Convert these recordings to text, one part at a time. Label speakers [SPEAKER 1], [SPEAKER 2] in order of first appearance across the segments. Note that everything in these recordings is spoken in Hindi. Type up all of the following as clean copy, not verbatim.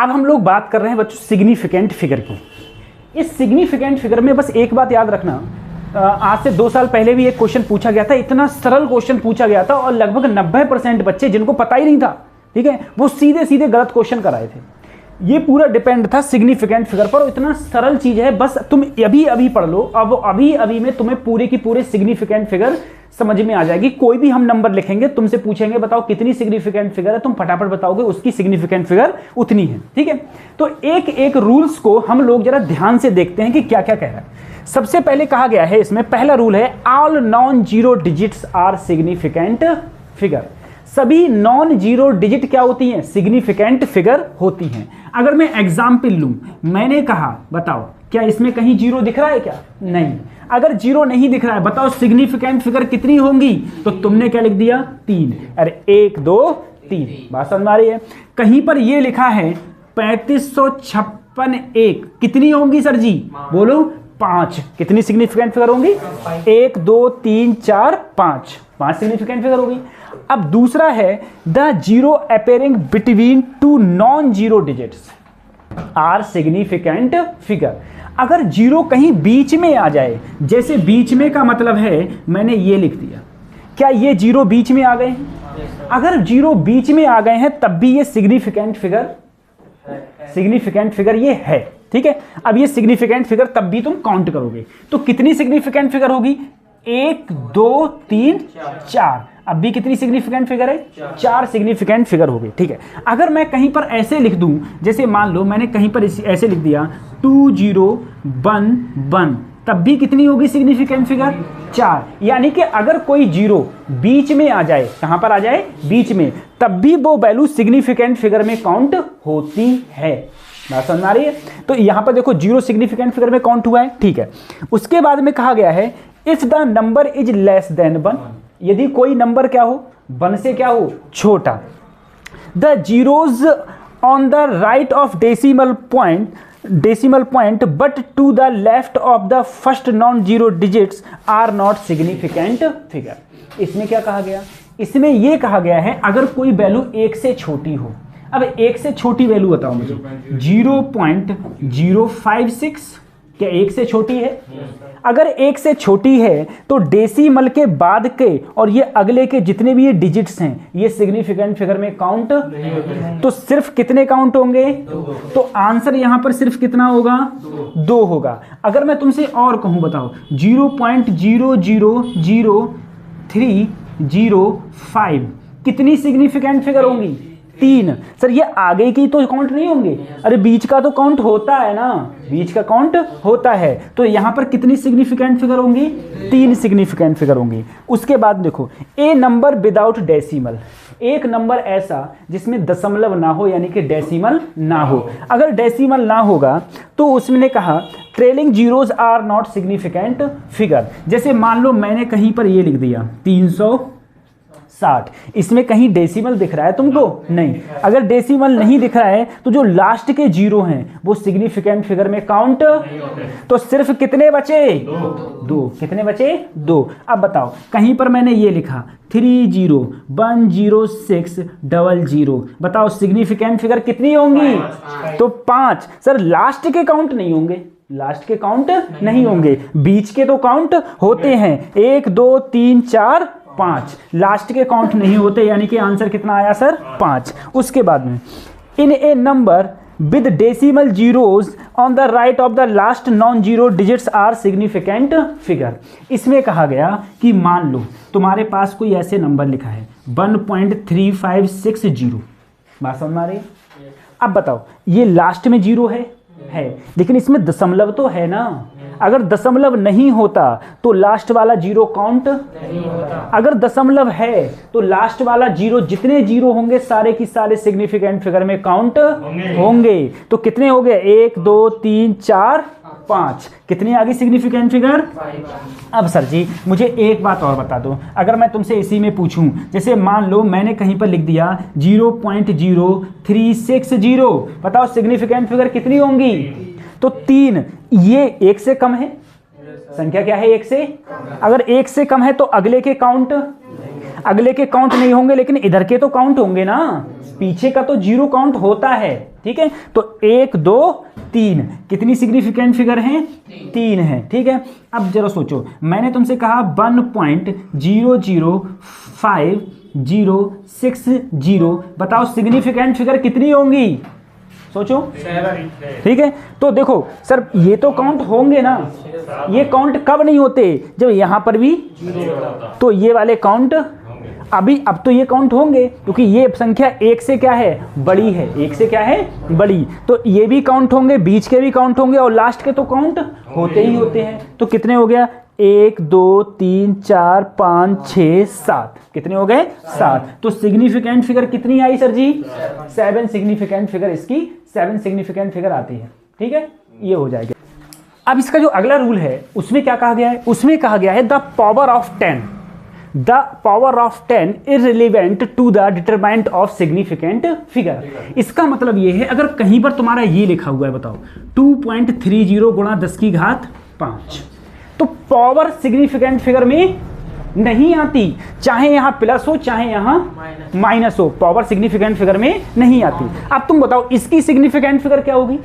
[SPEAKER 1] अब हम लोग बात कर रहे हैं बच्चों सिग्निफिकेंट फिगर की। इस सिग्निफिकेंट फिगर में बस एक बात याद रखना, आज से 2 साल पहले भी एक क्वेश्चन पूछा गया था, इतना सरल क्वेश्चन पूछा गया था और लगभग 90% बच्चे जिनको पता ही नहीं था, ठीक है, वो सीधे सीधे गलत क्वेश्चन कराए थे। ये पूरा डिपेंड था सिग्निफिकेंट फिगर पर। इतना सरल चीज है, बस तुम अभी अभी पढ़ लो, अब अभी अभी में तुम्हें पूरे की पूरे सिग्निफिकेंट फिगर समझ में आ जाएगी। कोई भी हम नंबर लिखेंगे, तुमसे पूछेंगे बताओ कितनी सिग्निफिकेंट फिगर है, तुम फटाफट बताओगे उसकी सिग्निफिकेंट फिगर उतनी है, ठीक है। तो एक एक रूल्स को हम लोग जरा ध्यान से देखते हैं कि क्या क्या कह रहा है। सबसे पहले कहा गया है, इसमें पहला रूल है all non zero digits are significant figure. सभी नॉन जीरो डिजिट क्या होती हैं? सिग्निफिकेंट फिगर होती हैं। अगर मैं एग्जाम्पल लूं, मैंने कहा बताओ क्या इसमें कहीं जीरो दिख रहा है क्या? नहीं। अगर जीरो नहीं दिख रहा है बताओ सिग्निफिकेंट फिगर कितनी होंगी? तो तुमने क्या लिख दिया? 3। अरे 1 2 3, बात समझ में आ रही है? कहीं पर ये लिखा है 3556 1, कितनी होंगी सर जी? बोलो 5। कितनी सिग्निफिकेंट फिगर होंगी? 1 2 3 4 5, 5 सिग्निफिकेंट फिगर होगी। अब दूसरा है the zero appearing between two non zero digits are significant figure. अगर जीरो कहीं बीच में आ जाए, जैसे बीच में का मतलब है मैंने ये लिख दिया, क्या ये जीरो बीच में आ गए हैं? अगर जीरो बीच में आ गए हैं तब भी ये सिग्निफिकेंट फिगर ये है, ठीक है। अब ये सिग्निफिकेंट फिगर तब भी तुम काउंट करोगे तो कितनी सिग्निफिकेंट फिगर होगी? 1 2 3 4। अब भी कितनी सिग्निफिकेंट फिगर है? 4 सिग्निफिकेंट फिगर हो गई, ठीक है। अगर मैं कहीं पर ऐसे लिख दूं, जैसे मान लो मैंने कहीं पर ऐसे लिख दिया 2 0 1 1, तब भी कितनी होगी सिग्निफिकेंट फिगर? 4। यानी कि अगर कोई जीरो बीच में आ जाए, कहां पर आ जाए? बीच में, तब भी वो वैल्यू सिग्निफिकेंट फिगर में काउंट होती है। बात समझ आ रही है? तो यहां पर देखो जीरो सिग्निफिकेंट फिगर में काउंट हुआ है, ठीक है। उसके बाद में कहा गया है if the number is less than 1, यदि कोई नंबर क्या हो? 1 से क्या हो? छोटा। The zeros on the right of decimal point but to the left of the first non zero digits are not significant figure. इसमें क्या कहा गया? इसमें यह कहा गया है अगर कोई वैल्यू 1 से छोटी हो। अब 1 से छोटी वैल्यू बताओ मुझे। 0.056 क्या 1 से छोटी है? अगर 1 से छोटी है तो डेसिमल के बाद के और ये अगले के जितने भी ये डिजिट्स हैं ये सिग्निफिकेंट फिगर में काउंट, तो सिर्फ कितने काउंट होंगे? तो आंसर यहां पर सिर्फ कितना होगा? 2 होगा। अगर मैं तुमसे और कहूं बताओ 0.0000305 कितनी सिग्निफिकेंट फिगर होंगी? 3। सर ये आगे की तो काउंट नहीं होंगे? अरे बीच का तो काउंट होता है ना, बीच का काउंट होता है। तो यहां पर कितनी सिग्निफिकेंट फिगर होंगी? 3 सिग्निफिकेंट फिगर होंगी। उसके बाद देखो ए नंबर विदाउट डेसिमल, एक नंबर ऐसा जिसमें दशमलव ना हो, यानी कि डेसिमल ना हो। अगर डेसिमल ना होगा तो उसने कहा trailing zeros are not significant figure. जैसे मान लो मैंने कहीं पर ये लिख दिया 360, इसमें कहीं डेसिमल दिख रहा है तुमको? नहीं। अगर डेसिमल नहीं दिख रहा है तो जो लास्ट के जीरो हैं वो सिग्निफिकेंट फिगर में काउंट, तो सिर्फ कितने बचे? 2। कितने बचे? 2। अब बताओ कहीं पर मैंने ये लिखा 30106000, बताओ सिग्निफिकेंट फिगर कितनी होंगी? तो 5। सर लास्ट के काउंट नहीं होंगे, लास्ट के काउंट नहीं होंगे, बीच के तो काउंट होते हैं। 1 2 3 4 5, लास्ट के काउंट नहीं होते, यानी कि आंसर कितना आया सर? 5। उसके बाद में in a number with decimal zeros on the right of the last non zero digits are significant figure. इसमें कहा गया कि मान लो तुम्हारे पास कोई ऐसे नंबर लिखा है 1.3560, बात समझ में आ रही है? अब बताओ ये लास्ट में जीरो है, लेकिन इसमें दशमलव तो है ना। अगर दशमलव नहीं होता तो लास्ट वाला जीरो काउंट नहीं होता। अगर दशमलव है तो लास्ट वाला जीरो, जितने जीरो होंगे सारे की सारे सिग्निफिकेंट फिगर में काउंट होंगे। तो कितने हो गए? 1 2 3 4 5। कितनी आ गई सिग्निफिकेंट फिगर? 5। अब सर जी मुझे एक बात और बता दो, अगर मैं तुमसे इसी में पूछूं, जैसे मान लो मैंने कहीं पर लिख दिया 0.0360, बताओ सिग्निफिकेंट फिगर कितनी होंगी? तो 3। ये 1 से कम है, संख्या क्या है? 1 से। अगर 1 से कम है तो अगले के काउंट नहीं होंगे, लेकिन इधर के तो काउंट होंगे ना, पीछे का तो जीरो काउंट होता है, ठीक है। तो 1 2 3 कितनी सिग्निफिकेंट फिगर हैं? 3 है, ठीक है। अब जरा सोचो, मैंने तुमसे कहा 1.00560, बताओ सिग्निफिकेंट फिगर कितनी होंगी? सोचो,
[SPEAKER 2] 7,
[SPEAKER 1] ठीक है। तो देखो सर ये तो काउंट होंगे ना, ये काउंट कब नहीं होते? जब यहां पर भी, तो ये वाले काउंट अब तो ये काउंट होंगे, क्योंकि ये संख्या 1 से क्या है? बड़ी है, 1 से क्या है? बड़ी। तो ये भी काउंट होंगे, बीच के भी काउंट होंगे, और लास्ट के तो काउंट होते ही होते हैं। तो कितने हो गया? 1 2 3 4 5 6 7, कितने हो गए? 7। तो सिग्निफिकेंट फिगर कितनी आई सर जी? 7 सिग्निफिकेंट फिगर, इसकी 7 सिग्निफिकेंट फिगर आती है, ठीक है। ये हो जाएगा। अब इसका जो अगला रूल है उसमें क्या कहा गया है? उसमें कहा गया है the power of 10 irrelevant to the determinant of significant figure। इसका मतलब ये है, अगर कहीं पर तुम्हारा ये लिखा हुआ है, बताओ 2.30 गुणा 10 की घात 5, तो पावर सिग्निफिकेंट फिगर में नहीं आती, चाहे यहां प्लस हो चाहे यहां माइनस हो, पावर सिग्निफिकेंट फिगर में नहीं आती। अब तुम बताओ इसकी सिग्निफिकेंट फिगर क्या होगी?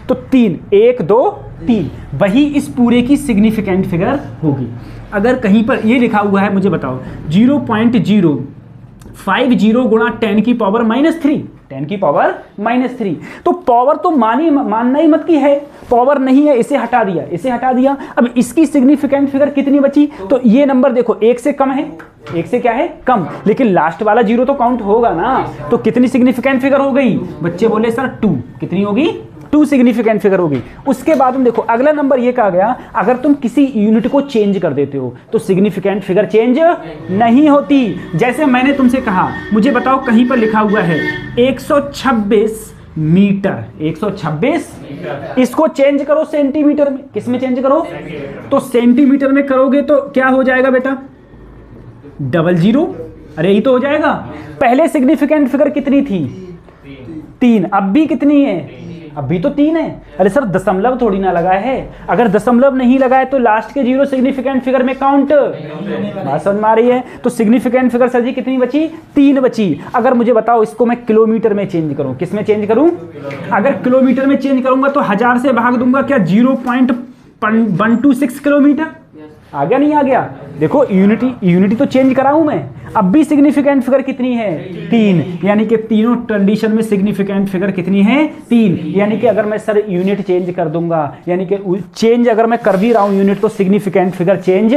[SPEAKER 1] तो 3, 1 2 3, वही इस पूरे की सिग्निफिकेंट फिगर होगी। अगर कहीं पर ये लिखा हुआ है, मुझे बताओ 0.050 गुणा 10 की पावर -3, 10 की पावर -3, तो पावर तो मानना ही मत की है, पावर नहीं है, इसे हटा दिया, इसे हटा दिया। अब इसकी सिग्निफिकेंट फिगर कितनी बची? तो ये नंबर देखो 1 से कम है, 1 से क्या है? कम, लेकिन लास्ट वाला 0 तो काउंट होगा ना। तो कितनी सिग्निफिकेंट फिगर हो गई? बच्चे बोले सर 2, कितनी होगी? 2 सिग्निफिकेंट फिगर होगी। उसके बाद में देखो अगला नंबर ये कहा गया, अगर तुम किसी यूनिट को चेंज कर देते हो तो सिग्निफिकेंट फिगर चेंज नहीं होती। जैसे मैंने तुमसे कहा, मुझे बताओ कहीं पर लिखा हुआ है 126 मीटर, 126, इसको चेंज करो सेंटीमीटर में, किस में चेंज करो? तो सेंटीमीटर में करोगे तो क्या हो जाएगा बेटा? 00, अरे यही तो हो जाएगा। पहले सिग्निफिकेंट फिगर कितनी थी? 3, अब भी कितनी है? अभी तो 3 है। अरे सर दशमलव थोड़ी ना लगा है, अगर दशमलव नहीं लगाए तो लास्ट के 0 सिग्निफिकेंट फिगर में काउंट, बात समझ में आ रही है? तो सिग्निफिकेंट फिगर सर जी कितनी बची? 3 बची। अगर मुझे बताओ इसको मैं किलोमीटर में चेंज करूं, किस में चेंज करूं? अगर किलोमीटर में चेंज करूंगा तो 1000 से भाग दूंगा, क्या 0.126 किलोमीटर आ गया? नहीं आ गया? देखो यूनिटी तो चेंज कराऊं मैं, अब भी सिग्निफिकेंट फिगर कितनी है? 3, यानी कि तीनों कंडीशन में सिग्निफिकेंट फिगर कितनी है? 3। यानी कि अगर मैं सर यूनिट चेंज कर दूंगा, यानी कि चेंज अगर मैं कर भी रहा हूं यूनिट, तो सिग्निफिकेंट फिगर चेंज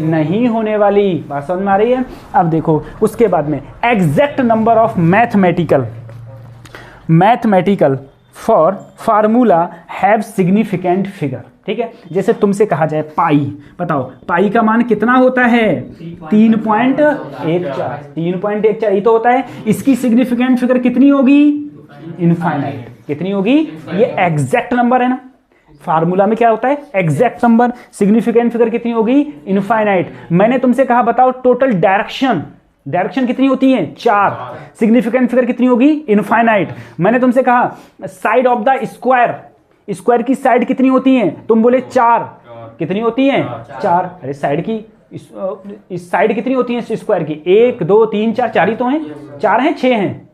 [SPEAKER 1] नहीं होने वाली। बात समझ में आ रही है? अब देखो उसके बाद में exact number of mathematical for formula have significant figure, ठीक है। जैसे तुमसे कहा जाए पाई, बताओ पाई का मान कितना होता है? 3.14, 3.14 ही तो होता है। इसकी सिग्निफिकेंट फिगर कितनी होगी? इनफाइनाइट। कितनी होगी? ये एग्जैक्ट नंबर है ना, फार्मूला में क्या होता है? Exact number. सिग्निफिकेंट फिगर कितनी होगी? इनफाइनाइट। मैंने तुमसे कहा बताओ टोटल डायरेक्शन कितनी होती है? 4, सिग्निफिकेंट फिगर कितनी होगी? इनफाइनाइट। मैंने तुमसे कहा साइड ऑफ द स्क्वायर की साइड कितनी होती है? तुम बोले 4, कितनी होती है? 4। अरे साइड की इस साइड कितनी होती है स्क्वायर की? 1 2 3 4, 4 ही तो हैं, 4 हैं 6 हैं?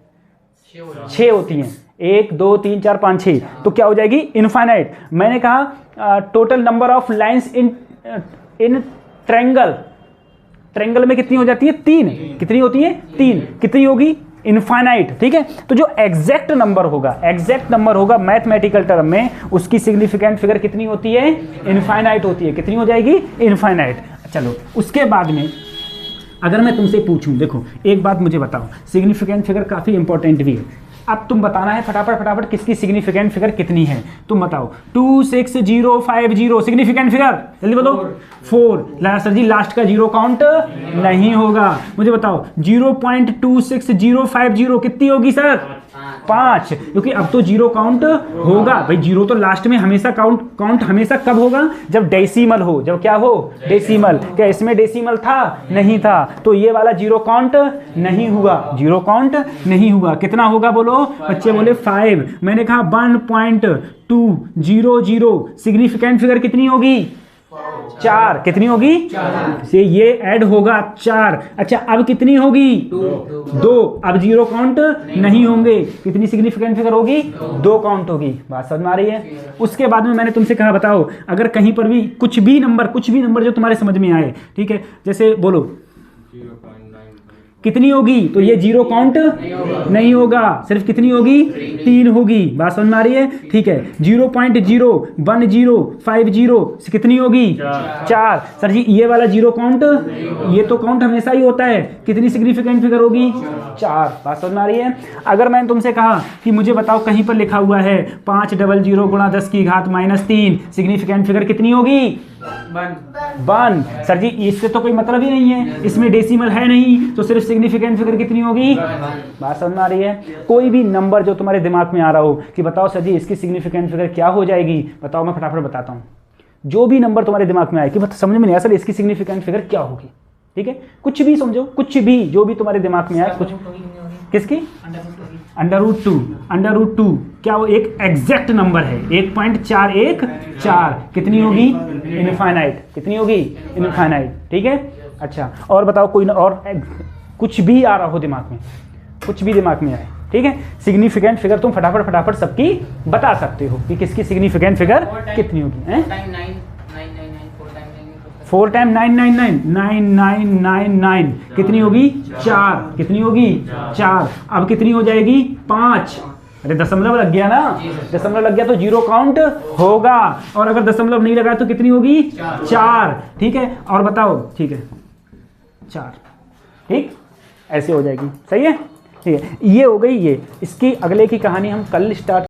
[SPEAKER 1] 6 होती हैं, 1 2 3 4 5 6, तो क्या हो जाएगी? इनफाइनाइट। मैंने कहा total number of lines in triangle में कितनी हो जाती है? 3। कितनी होती है? 3। कितनी होगी? इनफाइनाइट, ठीक है। तो जो एग्जैक्ट नंबर होगा मैथमेटिकल टर्म में, उसकी सिग्निफिकेंट फिगर कितनी होती है? इनफाइनाइट होती है। कितनी हो जाएगी? इनफाइनाइट। चलो उसके बाद में अगर मैं तुमसे पूछूं, देखो एक बात मुझे बताओ, सिग्निफिकेंट फिगर काफी इंपॉर्टेंट भी है। अब तुम बताना है फटाफट किसकी सिग्निफिकेंट फिगर कितनी है। तुम बताओ 26050 सिग्निफिकेंट फिगर, जल्दी बताओ। 4 सर जी लास्ट का 0 काउंट नहीं होगा। मुझे बताओ 0.26050 कितनी होगी सर? 5, क्योंकि अब तो 0 काउंट होगा भाई। 0 तो लास्ट में हमेशा काउंट हमेशा कब होगा? जब डेसिमल हो। जब क्या हो? डेसिमल। क्या इसमें डेसिमल था? नहीं था, तो ये वाला 0 काउंट नहीं हुआ, 0 काउंट नहीं हुआ। कितना होगा बोलो? बच्चे बोले 5। मैंने कहा 1.200 सिग्निफिकेंट फिगर कितनी होगी? 4 कितनी होगी से ये ऐड होगा 4। अच्छा अब कितनी होगी 2। अब 0 काउंट नहीं होंगे, कितनी सिग्निफिकेंट फिगर होगी 2 काउंट होगी। बात समझ में आ रही है। उसके बाद में मैंने तुमसे कहा बताओ अगर कहीं पर भी कुछ भी नंबर जो तुम्हारे समझ में आए, ठीक है, जैसे बोलो कितनी होगी, तो ये 0 काउंट नहीं होगा, सिर्फ कितनी होगी 3 होगी। बात समझ में आ रही है, ठीक है। 0.01050 से कितनी होगी 4। सर जी ये वाला 0 काउंट, ये तो काउंट हमेशा ही होता है, कितनी सिग्निफिकेंट फिगर होगी 4। बात समझ में आ रही है। अगर मैंने तुमसे कहा कि मुझे बताओ कहीं पर लिखा हुआ है 500 गुणा 10 की घात -3, सिग्निफिकेंट फिगर कितनी होगी 1। सर जी इससे तो कोई मतलब ही नहीं है, इसमें डेसिमल है नहीं, तो सिर्फ सिग्निफिकेंट फिगर कितनी होगी। बात समझ में आ रही है। कोई भी नंबर जो तुम्हारे दिमाग में आ रहा हो कि बताओ सर जी इसकी सिग्निफिकेंट फिगर क्या हो जाएगी, बताओ, मैं फटाफट बताता हूँ। जो भी नंबर तुम्हारे दिमाग में आए कि समझ में नहीं आया सर इसकी सिग्निफिकेंट फिगर क्या होगी, ठीक है, कुछ भी समझो, कुछ भी जो भी तुम्हारे दिमाग में आए, कुछ किसकी √2 क्या वो एक एग्जैक्ट नंबर है, 1.414 कितनी होगी इनफाइनाइट, कितनी होगी इनफाइनाइट, ठीक है। अच्छा और बताओ कोई और कुछ भी आ रहा हो दिमाग में, कुछ भी दिमाग में आए, ठीक है, सिग्निफिकेंट फिगर तुम फटाफट सबकी बता सकते हो कि किसकी सिग्निफिकेंट फिगर कितनी होगी। 4 टाइम 999 कितनी होगी 4, कितनी होगी 4। अब कितनी हो जाएगी 5। अरे दशमलव लग गया ना, दशमलव लग गया तो 0 काउंट होगा, और अगर दशमलव नहीं लगा तो कितनी होगी 4, ठीक है। और बताओ, ठीक है 4, ठीक, ऐसे हो जाएगी, सही है, ठीक है। ये हो गई ये। इसकी अगले की कहानी हम कल स्टार्ट